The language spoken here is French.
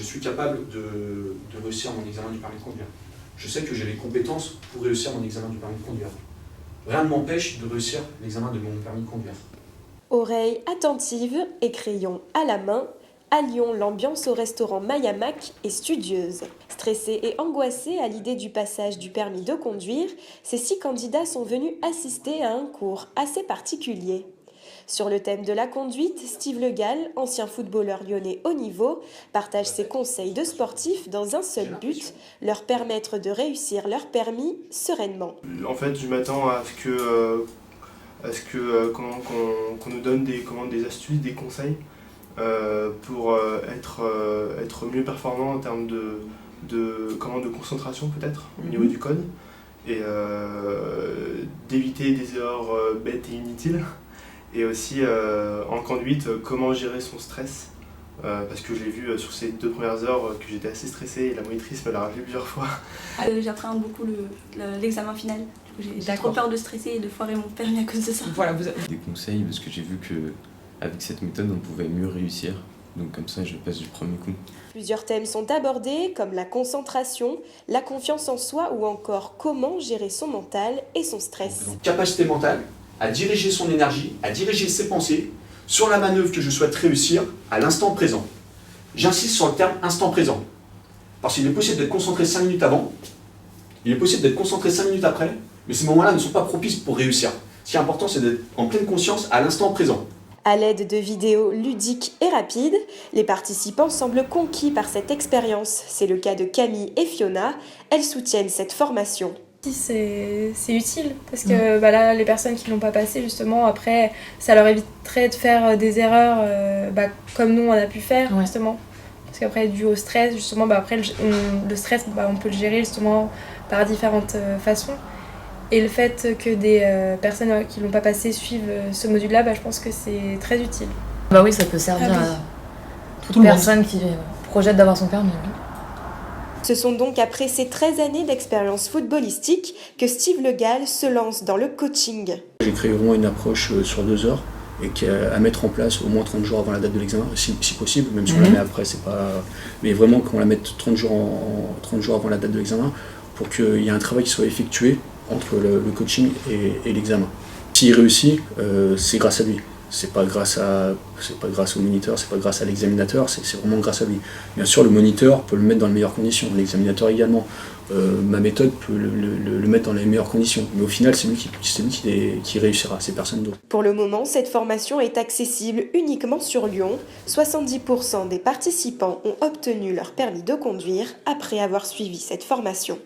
je suis capable de réussir mon examen du permis de conduire. Je sais que j'ai les compétences pour réussir mon examen du permis de conduire. Rien ne m'empêche de réussir l'examen de mon permis de conduire. Oreilles attentives et crayon à la main, à Lyon, l'ambiance au restaurant Mayamac est studieuse. Stressés et angoissés à l'idée du passage du permis de conduire, ces 6 candidats sont venus assister à un cours assez particulier. Sur le thème de la conduite, Steve Le Gall, ancien footballeur lyonnais haut niveau, partage ses conseils de sportifs dans un seul but, leur permettre de réussir leur permis sereinement. En fait, je m'attends à ce qu'on nous donne des astuces, des conseils pour être mieux performant en termes de concentration peut-être au niveau du code et d'éviter des erreurs bêtes et inutiles. Et aussi en conduite, comment gérer son stress, parce que j'ai vu sur ces 2 premières heures que j'étais assez stressé et la monitrice me l'a rappelé plusieurs fois. J'appréhende beaucoup l'examen final, j'ai trop peur de stresser et de foirer mon permis à cause de ça. Voilà, vous avez des conseils parce que j'ai vu qu'avec cette méthode on pouvait mieux réussir, donc comme ça je passe du premier coup. Plusieurs thèmes sont abordés comme la concentration, la confiance en soi ou encore comment gérer son mental et son stress. Capacité mentale à diriger son énergie, à diriger ses pensées sur la manœuvre que je souhaite réussir à l'instant présent. J'insiste sur le terme instant présent, parce qu'il est possible d'être concentré 5 minutes avant, il est possible d'être concentré 5 minutes après, mais ces moments-là ne sont pas propices pour réussir. Ce qui est important, c'est d'être en pleine conscience à l'instant présent. À l'aide de vidéos ludiques et rapides, les participants semblent conquis par cette expérience. C'est le cas de Camille et Fiona, elles soutiennent cette formation. C'est utile parce que là, les personnes qui ne l'ont pas passé, justement, après, ça leur éviterait de faire des erreurs comme nous on a pu faire, justement. Parce qu'après, dû au stress, justement, après, le stress, on peut le gérer justement par différentes façons. Et le fait que des personnes qui ne l'ont pas passé suivent ce module-là, je pense que c'est très utile. Bah oui, ça peut servir à toute personne qui projette d'avoir son permis. Ce sont donc après ces 13 années d'expérience footballistique que Steve Le Gall se lance dans le coaching. J'ai créé vraiment une approche sur 2 heures et à mettre en place au moins 30 jours avant la date de l'examen, si possible, même si on la met après, c'est pas... Mais vraiment qu'on la mette 30 jours avant la date de l'examen pour qu'il y ait un travail qui soit effectué entre le coaching et l'examen. S'il réussit, c'est grâce à lui. C'est pas grâce au moniteur, c'est pas grâce à l'examinateur, c'est vraiment grâce à lui. Bien sûr, le moniteur peut le mettre dans les meilleures conditions, l'examinateur également. Ma méthode peut le mettre dans les meilleures conditions, mais au final, c'est lui qui réussira, c'est personne d'autre. Pour le moment, cette formation est accessible uniquement sur Lyon. 70% des participants ont obtenu leur permis de conduire après avoir suivi cette formation.